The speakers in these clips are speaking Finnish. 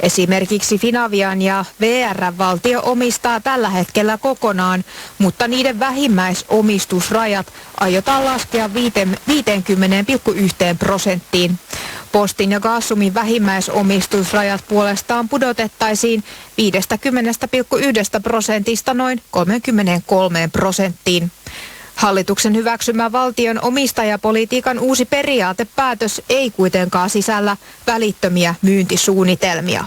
Esimerkiksi Finavian ja VR:n valtio omistaa tällä hetkellä kokonaan, mutta niiden vähimmäisomistusrajat aiotaan laskea 50,1%. Postin ja Gasumin vähimmäisomistusrajat puolestaan pudotettaisiin 50,1% noin 33%. Hallituksen hyväksymä valtion omistajapolitiikan uusi periaatepäätös ei kuitenkaan sisällä välittömiä myyntisuunnitelmia.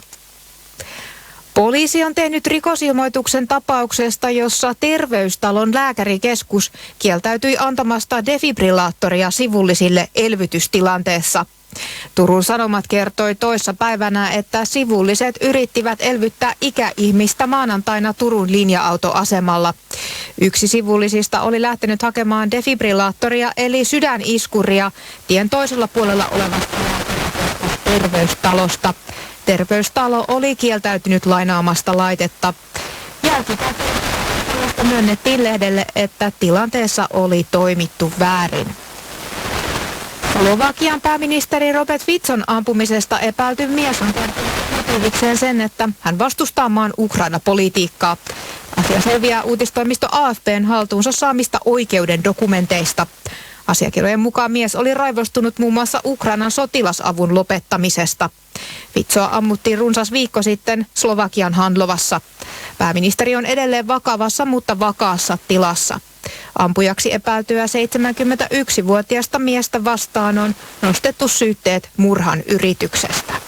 Poliisi on tehnyt rikosilmoituksen tapauksesta, jossa Terveystalon lääkärikeskus kieltäytyi antamasta defibrillaattoria sivullisille elvytystilanteessa. Turun Sanomat kertoi toissapäivänä, että sivulliset yrittivät elvyttää ikäihmistä maanantaina Turun linja-autoasemalla. Yksi sivullisista oli lähtenyt hakemaan defibrillaattoria eli sydäniskuria tien toisella puolella olevasta Terveystalosta. Terveystalo oli kieltäytynyt lainaamasta laitetta. Jälkikäteen myönnettiin lehdelle, että tilanteessa oli toimittu väärin. Slovakian pääministeri Robert Ficon ampumisesta epäilty mies on kertonut motiivikseen sen, että hän vastustaa maan Ukraina-politiikkaa. Asia selviää uutistoimisto AFP:n haltuunsa saamista oikeuden dokumenteista. Asiakirjojen mukaan mies oli raivostunut muun muassa Ukrainan sotilasavun lopettamisesta. Ficoa ammuttiin runsas viikko sitten Slovakian Handlovassa. Pääministeri on edelleen vakavassa, mutta vakaassa tilassa. Ampujaksi epäiltyä 71-vuotiaasta miestä vastaan on nostettu syytteet murhan yrityksestä.